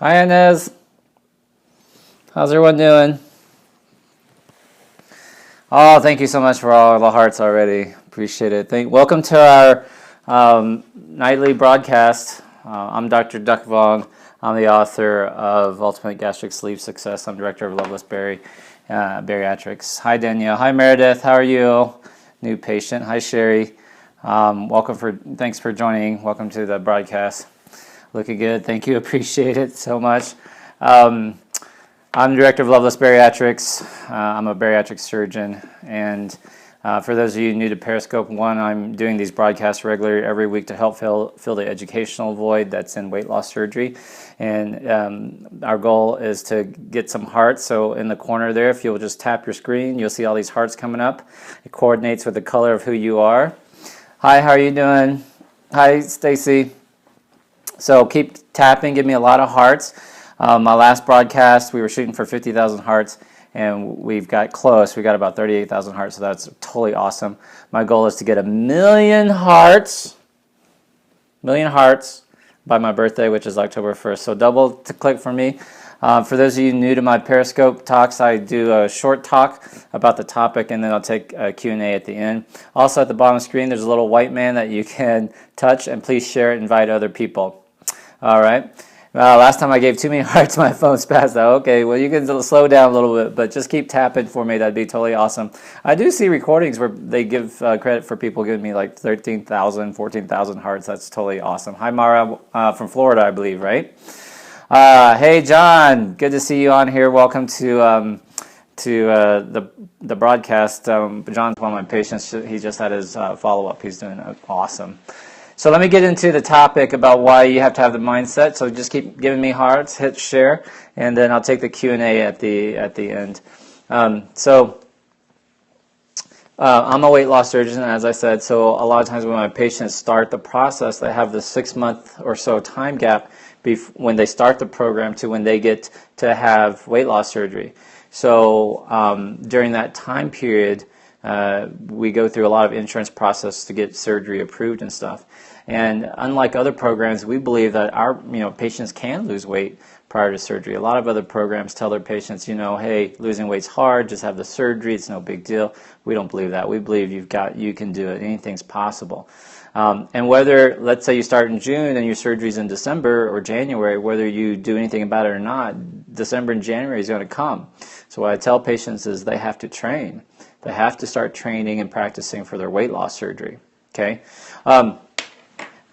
Hi, Inez. How's everyone doing? Oh, thank you so much for all the hearts already. Appreciate it. Welcome to our nightly broadcast. I'm Dr. Vuong. I'm the author of Ultimate Gastric Sleep Success. I'm director of Loveless Bariatrics. Hi, Danielle. Hi, Meredith. How are you? New patient. Hi, Sherry. Thanks for joining. Welcome to the broadcast. Looking good. Thank you. Appreciate it so much. I'm director of Loveless Bariatrics. I'm a bariatric surgeon, and for those of you new to Periscope, I'm doing these broadcasts regularly every week to help fill the educational void that's in weight loss surgery. And our goal is to get some hearts. So in the corner there, if you'll just tap your screen, you'll see all these hearts coming up. It coordinates with the color of who you are. Hi, how are you doing? Hi, Stacy. So keep tapping, give me a lot of hearts. My last broadcast, we were shooting for 50,000 hearts, and we've got close. We got about 38,000 hearts, so that's totally awesome. My goal is to get 1,000,000 hearts, by my birthday, which is October 1st. So double to click for me. For those of you new to my Periscope talks, I do a short talk about the topic, and then I'll take a Q&A at the end. Also at the bottom of the screen, there's a little white man that you can touch, and please share it, invite other people. All right. Last time I gave too many hearts, my phone spazzed out. Okay, well, you can slow down a little bit, but just keep tapping for me. That'd be totally awesome. I do see recordings where they give credit for people giving me like 13,000, 14,000 hearts. That's totally awesome. Hi, Mara from Florida, I believe, right? Hey, John. Good to see you on here. Welcome to the broadcast. John's one of my patients. He just had his follow-up. He's doing awesome. So let me get into the topic about why you have to have the mindset. So just keep giving me hearts, hit share, and then I'll take the Q&A at the end. I'm a weight loss surgeon, as I said. So a lot of times when my patients start the process, they have the 6-month or so time gap when they start the program to when they get to have weight loss surgery. So during that time period, we go through a lot of insurance process to get surgery approved and stuff. And unlike other programs, we believe that our patients can lose weight prior to surgery. A lot of other programs tell their patients, hey, losing weight's hard, just have the surgery, it's no big deal. We don't believe that. We believe you can do it. Anything's possible. And whether, let's say you start in June and your surgery's in December or January, whether you do anything about it or not, December and January is going to come. So what I tell patients is they have to train. They have to start training and practicing for their weight loss surgery. Okay.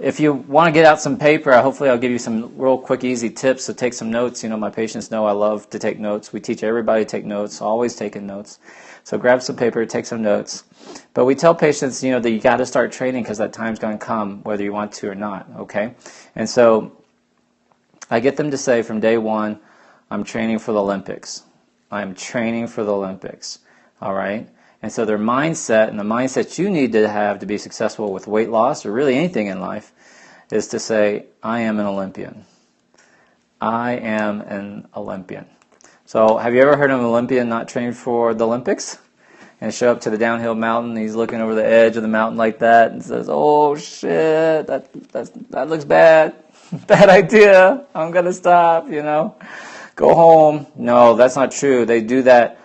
If you want to get out some paper, hopefully I'll give you some real quick, easy tips. So take some notes. My patients know I love to take notes. We teach everybody to take notes, always taking notes. So grab some paper, take some notes. But we tell patients, that you got to start training because that time's going to come whether you want to or not. Okay. And so I get them to say from day one, I'm training for the Olympics. I'm training for the Olympics. All right. And so their mindset, and the mindset you need to have to be successful with weight loss or really anything in life, is to say, I am an Olympian. I am an Olympian. So have you ever heard of an Olympian not trained for the Olympics? And show up to the downhill mountain, he's looking over the edge of the mountain like that and says, oh shit, that looks bad. Bad idea. I'm going to stop, Go home. No, that's not true. They do that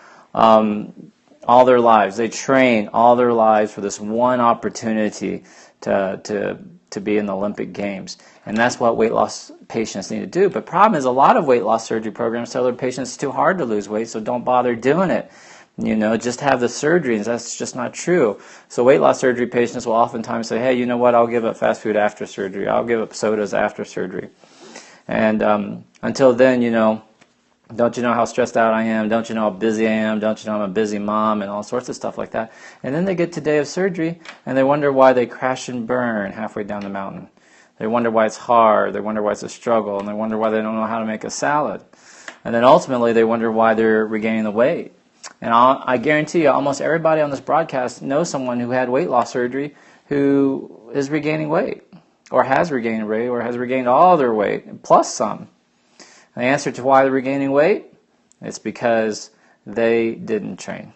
all their lives. They train all their lives for this one opportunity to be in the Olympic Games. And that's what weight loss patients need to do. But the problem is a lot of weight loss surgery programs tell their patients it's too hard to lose weight, so don't bother doing it. Just have the surgery, and that's just not true. So weight loss surgery patients will oftentimes say, hey, you know what, I'll give up fast food after surgery. I'll give up sodas after surgery. And until then, don't you know how stressed out I am? Don't you know how busy I am? Don't you know I'm a busy mom? And all sorts of stuff like that. And then they get to day of surgery, and they wonder why they crash and burn halfway down the mountain. They wonder why it's hard. They wonder why it's a struggle. And they wonder why they don't know how to make a salad. And then ultimately, they wonder why they're regaining the weight. And I guarantee you, almost everybody on this broadcast knows someone who had weight loss surgery who is regaining weight, or has regained weight, or has regained all their weight, plus some. The answer to why they're regaining weight, it's because they didn't train.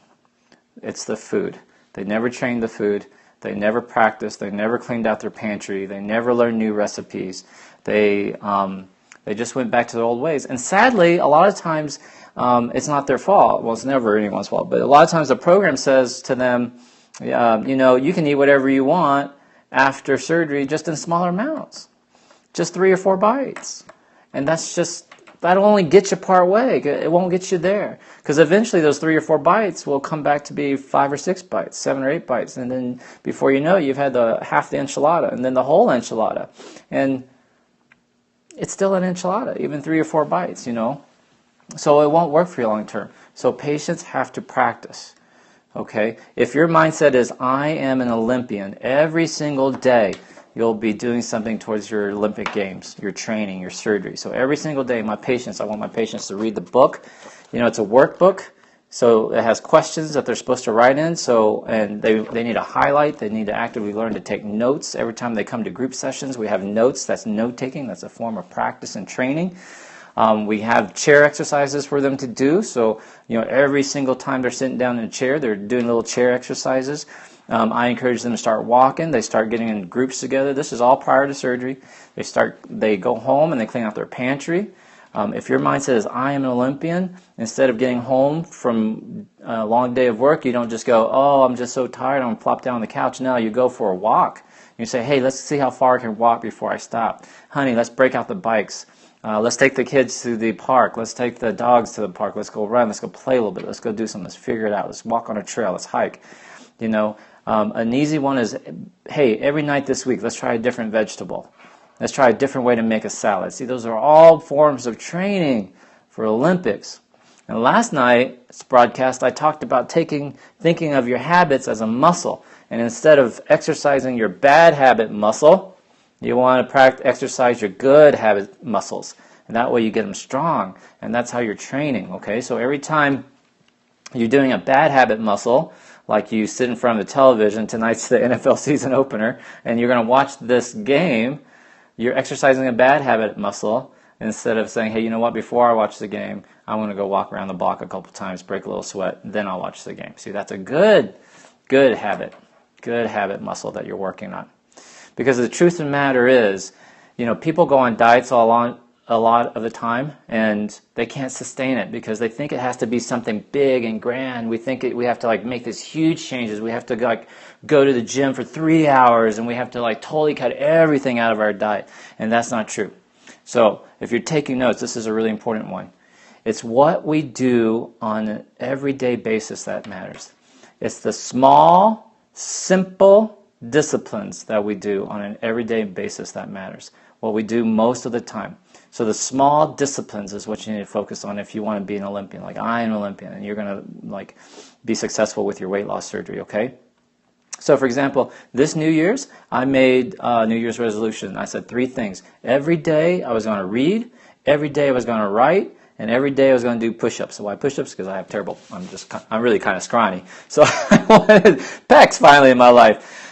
It's the food. They never trained the food. They never practiced. They never cleaned out their pantry. They never learned new recipes. They They just went back to their old ways. And sadly, a lot of times, it's not their fault. Well, it's never anyone's fault. But a lot of times the program says to them, you can eat whatever you want after surgery, just in smaller amounts, just 3 or 4 bites. And that'll only get you part way. It won't get you there. Because eventually those 3 or 4 bites will come back to be 5 or 6 bites, 7 or 8 bites. And then before you know it, you've had half the enchilada and then the whole enchilada. And it's still an enchilada, even 3 or 4 bites, So it won't work for you long term. So patients have to practice. Okay? If your mindset is, I am an Olympian, every single day you'll be doing something towards your Olympic Games, your training, your surgery. So every single day, I want my patients to read the book. It's a workbook, so it has questions that they're supposed to write in. And they need to highlight. They need to actively learn to take notes. Every time they come to group sessions, we have notes. That's note-taking. That's a form of practice and training. We have chair exercises for them to do. So, every single time they're sitting down in a chair, they're doing little chair exercises. I encourage them to start walking. They start getting in groups together. This is all prior to surgery. They go home and they clean out their pantry. If your mindset is, I am an Olympian, instead of getting home from a long day of work, you don't just go, oh, I'm just so tired, I'm going to plop down on the couch. No, you go for a walk. You say, hey, let's see how far I can walk before I stop. Honey, let's break out the bikes. Let's take the kids to the park. Let's take the dogs to the park. Let's go run. Let's go play a little bit. Let's go do something. Let's figure it out. Let's walk on a trail. Let's hike. An easy one is, hey, every night this week, let's try a different vegetable. Let's try a different way to make a salad. See, those are all forms of training for Olympics. And last night's broadcast, I talked about thinking of your habits as a muscle. And instead of exercising your bad habit muscle, you want to exercise your good habit muscles. And that way you get them strong. And that's how you're training, okay? So every time you're doing a bad habit muscle, like you sit in front of the television, tonight's the NFL season opener, and you're going to watch this game, you're exercising a bad habit muscle instead of saying, hey, you know what, before I watch the game, I want to go walk around the block a couple times, break a little sweat, then I'll watch the game. See, that's a good habit muscle that you're working on. Because the truth of the matter is, people go on diets a lot of the time, and they can't sustain it because they think it has to be something big and grand. We think we have to make these huge changes. We have to go to the gym for 3 hours, and we have to totally cut everything out of our diet, and that's not true. So if you're taking notes, this is a really important one. It's what we do on an everyday basis that matters. It's the small, simple disciplines that we do on an everyday basis that matters. What we do most of the time. So the small disciplines is what you need to focus on if you want to be an Olympian. Like, I am an Olympian, and you're going to be successful with your weight loss surgery, okay? So, for example, this New Year's, I made a New Year's resolution. I said 3 things. Every day I was going to read, every day I was going to write, and every day I was going to do push-ups. So why push-ups? Because I'm really kind of scrawny. So I wanted pecs finally in my life.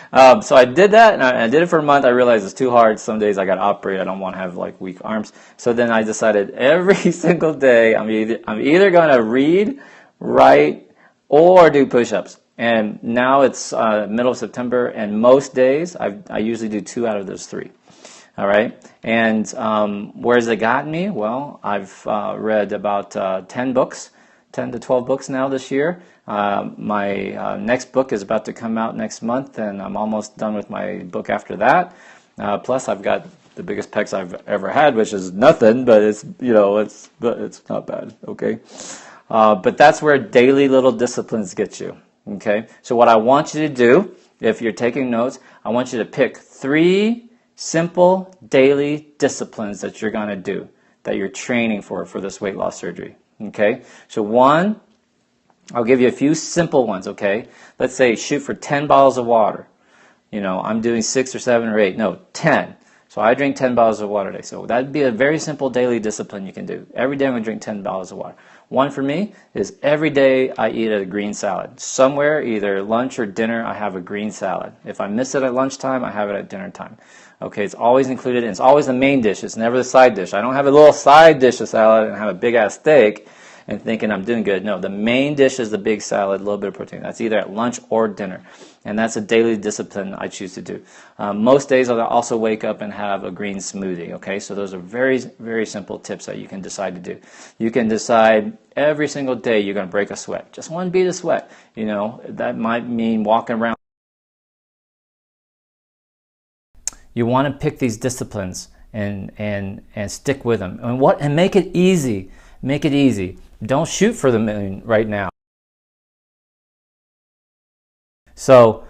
So I did that, and I did it for a month. I realized it's too hard. Some days I got to operate. I don't want to have weak arms. So then I decided every single day I'm either going to read, write, or do push-ups. And now it's middle of September, and most days I usually do 2 out of those 3. All right. And where has it gotten me? Well, I've read about 10 books, 10 to 12 books now this year. My next book is about to come out next month, and I'm almost done with my book after that. Plus, I've got the biggest pecs I've ever had, which is nothing, but it's not bad. Okay. But that's where daily little disciplines get you. Okay. So what I want you to do, if you're taking notes, I want you to pick 3 simple daily disciplines that you're going to do, that you're training for this weight loss surgery. Okay? So 1, I'll give you a few simple ones, okay? Let's say shoot for 10 bottles of water. I'm doing 6 or 7 or 8. No, 10. So I drink 10 bottles of water a day. So that'd be a very simple daily discipline you can do. Every day I'm going to drink 10 bottles of water. 1 for me is every day I eat a green salad. Somewhere, either lunch or dinner, I have a green salad. If I miss it at lunchtime, I have it at dinner time. Okay, it's always included, and it's always the main dish. It's never the side dish. I don't have a little side dish of salad and have a big-ass steak and thinking I'm doing good. No, the main dish is the big salad, a little bit of protein. That's either at lunch or dinner. And that's a daily discipline I choose to do. Most days I'll also wake up and have a green smoothie, okay? So those are very, very simple tips that you can decide to do. You can decide every single day you're going to break a sweat. Just one bead of sweat. That might mean walking around. You want to pick these disciplines and stick with them. And make it easy. Make it easy. Don't shoot for the moon right now. So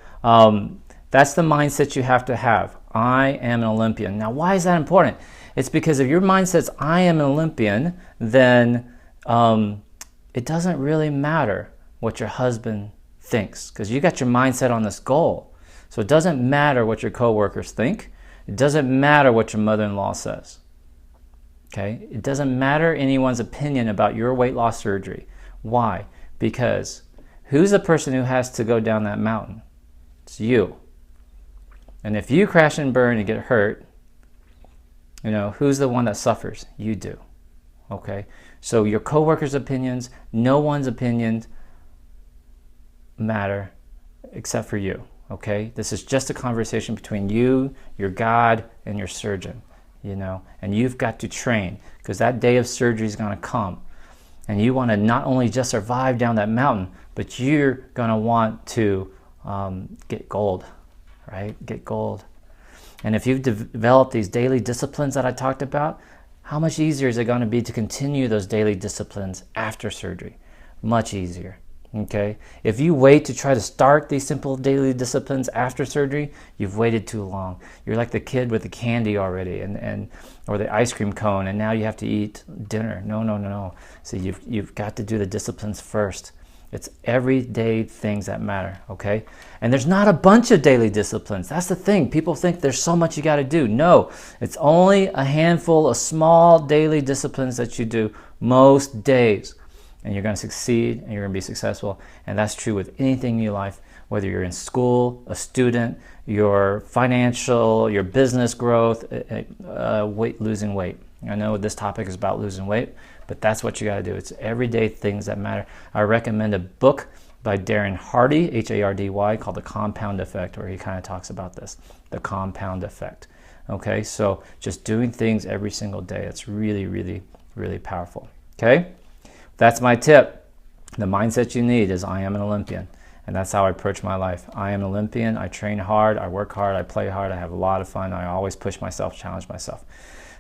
that's the mindset you have to have. I am an Olympian. Now, why is that important? It's because if your mindset's I am an Olympian, then it doesn't really matter what your husband thinks, because you got your mindset on this goal. So it doesn't matter what your coworkers think. It doesn't matter what your mother-in-law says. Okay? It doesn't matter anyone's opinion about your weight loss surgery. Why? Because who's the person who has to go down that mountain? It's you. And if you crash and burn and get hurt, who's the one that suffers? You do. Okay? So your coworkers' opinions, no one's opinions matter except for you. Okay? This is just a conversation between you, your God, and your surgeon. And you've got to train, because that day of surgery is going to come. And you want to not only just survive down that mountain, but you're going to want to get gold, right? Get gold. And if you've developed these daily disciplines that I talked about, how much easier is it going to be to continue those daily disciplines after surgery? Much easier. Okay? If you wait to try to start these simple daily disciplines after surgery, you've waited too long. You're like the kid with the candy already or the ice cream cone, and now you have to eat dinner. No. So you've got to do the disciplines first. It's everyday things that matter, okay? And there's not a bunch of daily disciplines. That's the thing. People think there's so much you got to do. No, it's only a handful of small daily disciplines that you do most days. And you're going to succeed, and you're going to be successful. And that's true with anything in your life, whether you're in school, a student, your financial, your business growth, losing weight. I know this topic is about losing weight, but that's what you got to do. It's everyday things that matter. I recommend a book by Darren Hardy, Hardy, called The Compound Effect, where he kind of talks about this, the compound effect. Okay, so just doing things every single day. It's really, really, really powerful. Okay? That's my tip. The mindset you need is I am an Olympian. And that's how I approach my life. I am an Olympian. I train hard. I work hard. I play hard. I have a lot of fun. I always push myself, challenge myself.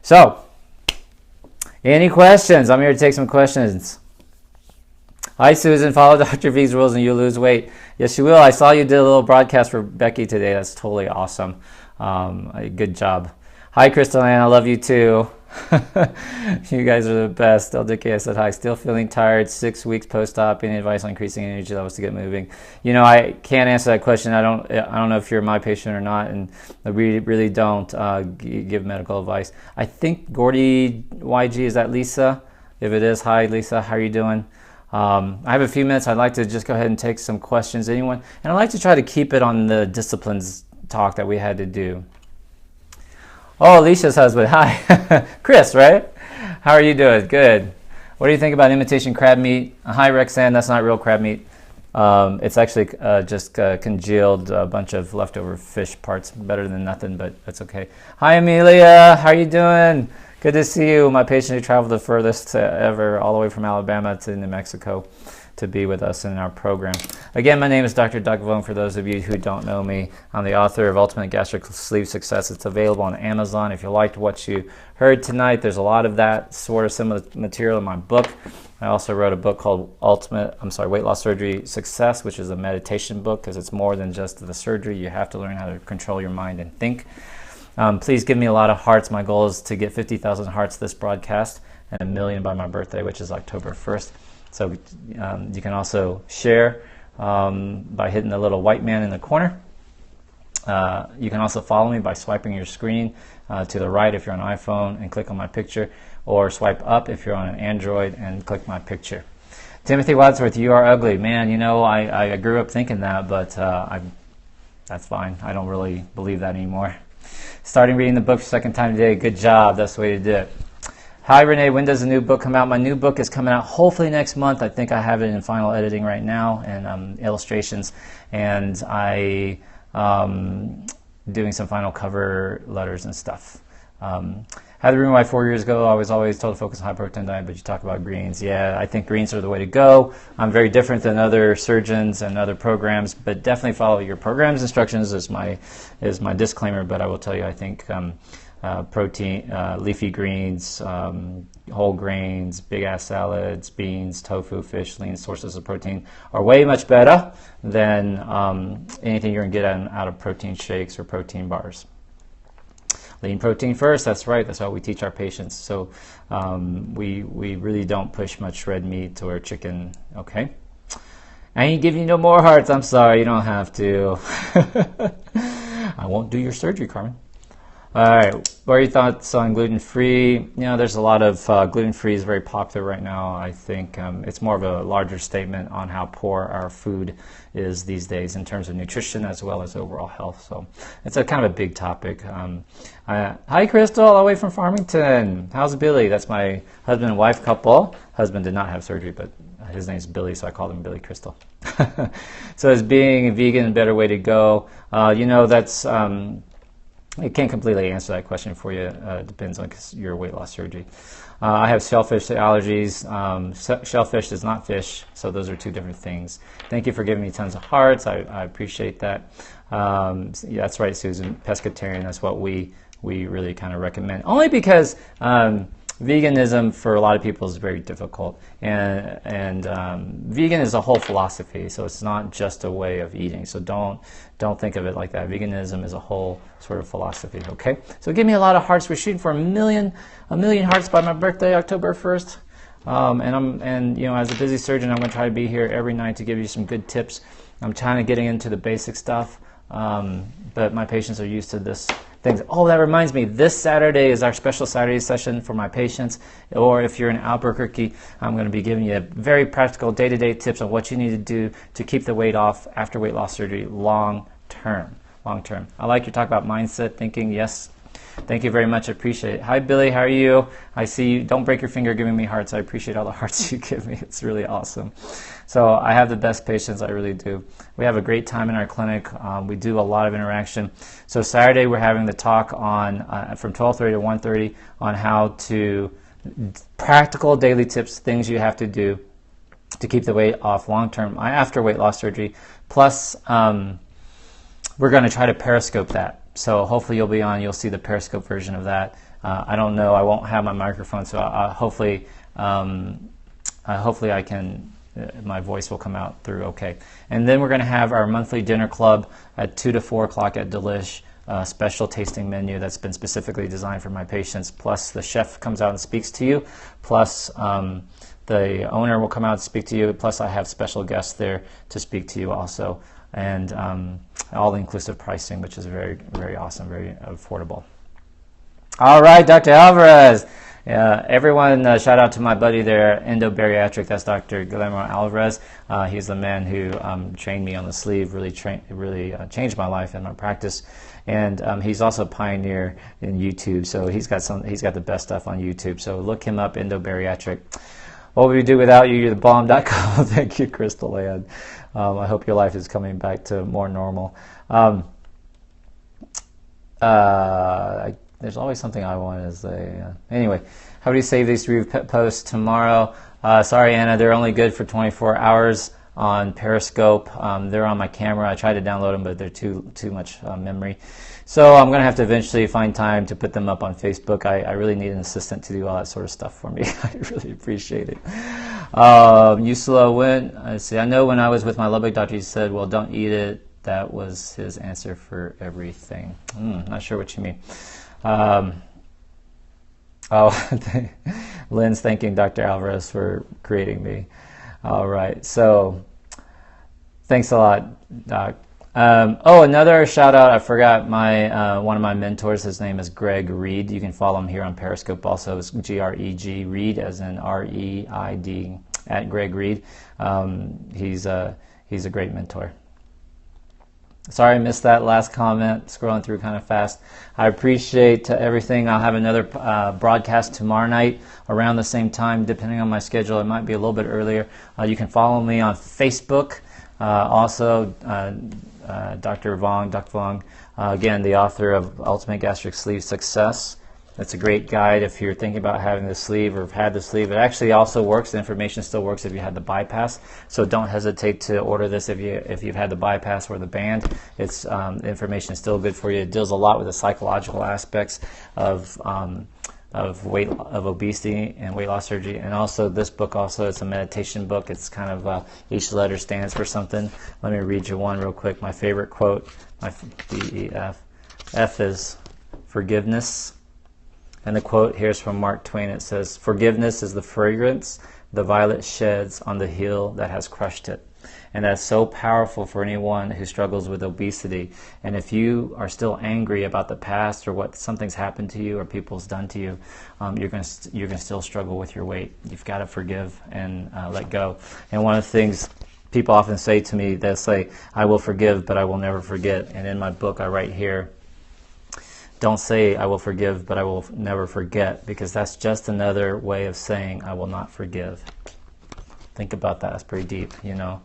So, any questions? I'm here to take some questions. Hi, Susan. Follow Dr. V's rules and you'll lose weight. Yes, you will. I saw you did a little broadcast for Becky today. That's totally awesome. Good job. Hi, Crystal Ann. I love you too. You guys are the best. Del Dickey said hi. Still feeling tired 6 weeks post-op. Any advice on increasing energy levels to get moving? I can't answer that question. I don't know if you're my patient or not, and I really don't give medical advice. I think Gordy YG, is that Lisa? If it is, hi Lisa. How are you doing? I have a few minutes. I'd like to just go ahead and take some questions. Anyone? And I'd like to try to keep it on the disciplines talk that we had to do. Oh, Alicia's husband. Hi. Chris, right? How are you doing? Good. What do you think about imitation crab meat? Hi, Rexanne. That's not real crab meat. It's actually just congealed a bunch of leftover fish parts. Better than nothing, but that's okay. Hi, Amelia. How are you doing? Good to see you. My patient who traveled the furthest ever, all the way from Alabama to New Mexico, to be with us in our program. Again, my name is Dr. Doug Vuong. For those of you who don't know me, I'm the author of Ultimate Gastric Sleeve Success. It's available on Amazon. If you liked what you heard tonight, there's a lot of that sort of similar material in my book. I also wrote a book called Weight Loss Surgery Success, which is a meditation book, because it's more than just the surgery. You have to learn how to control your mind and think. Please give me a lot of hearts. My goal is to get 50,000 hearts this broadcast and 1 million by my birthday, which is October 1st. So you can also share by hitting the little white man in the corner. You can also follow me by swiping your screen to the right if you're on an iPhone and click on my picture, or swipe up if you're on an Android and click my picture. Timothy Wadsworth, you are ugly. Man, I grew up thinking that, but that's fine. I don't really believe that anymore. Starting reading the book for the second time today. Good job. That's the way to do it. Hi, Renee. When does the new book come out? My new book is coming out hopefully next month. I think I have it in final editing right now and illustrations. And I doing some final cover letters and stuff. Had the room by 4 years ago. I was always told to focus on high protein diet, but you talk about greens. Yeah, I think greens are the way to go. I'm very different than other surgeons and other programs, but definitely follow your program's instructions is my disclaimer. But I will tell you, I think protein, leafy greens, whole grains, big ass salads, beans, tofu, fish, lean sources of protein are way much better than anything you're going to get out of protein shakes or protein bars. Lean protein first, that's right, that's what we teach our patients. So we really don't push much red meat or chicken, okay? I ain't giving you no more hearts, I'm sorry, you don't have to. I won't do your surgery, Carmen. All right, what are your thoughts on gluten-free? You know, there's a lot of gluten-free is very popular right now. I think it's more of a larger statement on how poor our food is these days in terms of nutrition as well as overall health. So it's a kind of a big topic. Hi, Crystal, all the way from Farmington. How's Billy? That's my husband and wife couple. Husband did not have surgery, but his name's Billy, so I called him Billy Crystal. So is being vegan a better way to go? You know, that's... I can't completely answer that question for you. It depends on your weight loss surgery. I have shellfish allergies. Shellfish is not fish, so those are two different things. Thank you for giving me tons of hearts. I appreciate that. Yeah, that's right, Susan. Pescatarian, that's what we really kind of recommend. Only because veganism for a lot of people is very difficult, and vegan is a whole philosophy, so it's not just a way of eating. So don't think of it like that. Veganism is a whole sort of philosophy. Okay, so give me a lot of hearts. We're shooting for a million hearts by my birthday, October 1st. And you know, as a busy surgeon, I'm going to try to be here every night to give you some good tips. I'm trying to getting into the basic stuff, but my patients are used to this. Things. Oh, that reminds me, this Saturday is our special Saturday session for my patients, or if you're in Albuquerque, I'm going to be giving you very practical day-to-day tips on what you need to do to keep the weight off after weight loss surgery long term. I like your talk about mindset thinking. Yes, thank you very much. I appreciate it. Hi, Billy. How are you? I see you. Don't break your finger giving me hearts. I appreciate all the hearts you give me. It's really awesome. So I have the best patients. I really do. We have a great time in our clinic. We do a lot of interaction. So Saturday we're having the talk on from 12:30 to 1:30 on how to practical daily tips, things you have to do to keep the weight off long term after weight loss surgery. Plus, we're going to try to Periscope that. So hopefully you'll be on. You'll see the Periscope version of that. I don't know. I won't have my microphone, so hopefully I can. My voice will come out through okay. And then we're going to have our monthly dinner club at 2 to 4 o'clock at Delish, special tasting menu that's been specifically designed for my patients. Plus the chef comes out and speaks to you. Plus the owner will come out and speak to you. Plus I have special guests there to speak to you also. And all-inclusive pricing, which is very, very awesome, very affordable. All right, Dr. Alvarez. Everyone, shout out to my buddy there, Endo-Bariatric. That's Dr. Guillermo Alvarez. He's the man who trained me on the sleeve, really changed my life and my practice. And he's also a pioneer in YouTube. So he's got the best stuff on YouTube. So look him up, Endo-Bariatric. What would we do without you? You're the bomb.com. Thank you, Crystal Ann. I hope your life is coming back to more normal. There's always something I want to say. Anyway, how do you save these 3 posts tomorrow? Sorry, Anna, they're only good for 24 hours on Periscope. They're on my camera. I tried to download them, but they're too much memory. So I'm going to have to eventually find time to put them up on Facebook. I really need an assistant to do all that sort of stuff for me. I really appreciate it. Usula went. I know when I was with my Lubbock doctor, he said, well, don't eat it. That was his answer for everything. Not sure what you mean. Lynn's thanking Dr. Alvarez for creating me. All right, so thanks a lot, Doc. Another shout out, I forgot my one of my mentors, his name is Greg Reed. You can follow him here on Periscope also. It's G-R-E-G, Reed as in R-E-I-D, at Greg Reed. He's a great mentor. Sorry I missed that last comment, scrolling through kind of fast. I appreciate everything. I'll have another broadcast tomorrow night around the same time, depending on my schedule. It might be a little bit earlier. You can follow me on Facebook. Also, Dr. Vuong, again, the author of Ultimate Gastric Sleeve Success. It's a great guide if you're thinking about having the sleeve or have had the sleeve. It actually also works. The information still works if you had the bypass. So don't hesitate to order this if you've had the bypass or the band. It's the information is still good for you. It deals a lot with the psychological aspects of obesity and weight loss surgery. And also this book it's a meditation book. It's kind of each letter stands for something. Let me read you one real quick. My favorite quote, my DEF. F is forgiveness. And the quote here is from Mark Twain. It says, "Forgiveness is the fragrance the violet sheds on the heel that has crushed it." And that's so powerful for anyone who struggles with obesity. And if you are still angry about the past or what something's happened to you or people's done to you, you're going to still struggle with your weight. You've got to forgive and let go. And one of the things people often say to me, they'll say, "I will forgive, but I will never forget." And in my book, I write here, don't say "I will forgive, but I will never forget," because that's just another way of saying "I will not forgive." Think about that. That's pretty deep, you know.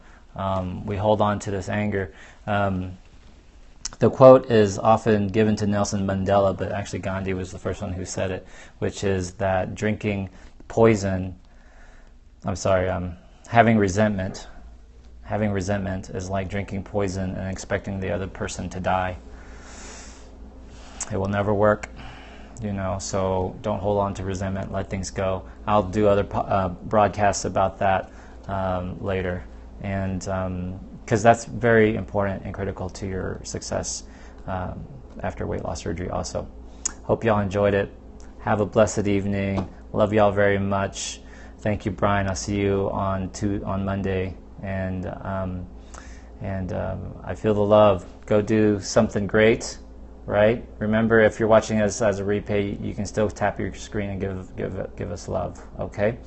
We hold on to this anger. The quote is often given to Nelson Mandela, but actually Gandhi was the first one who said it, which is that having resentment is like drinking poison and expecting the other person to die. It will never work, you know, so don't hold on to resentment. Let things go. I'll do other broadcasts about that later, and because that's very important and critical to your success after weight loss surgery also. Hope y'all enjoyed it. Have a blessed evening. Love y'all very much. Thank you, Brian. I'll see you on Monday, and I feel the love. Go do something great. Right? Remember, if you're watching us as a replay, you can still tap your screen and give us love. Okay?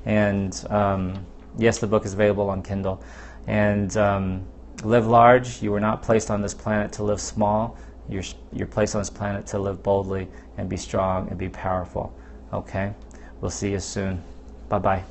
And yes, the book is available on Kindle. And live large. You were not placed on this planet to live small. You're placed on this planet to live boldly and be strong and be powerful. Okay? We'll see you soon. Bye-bye.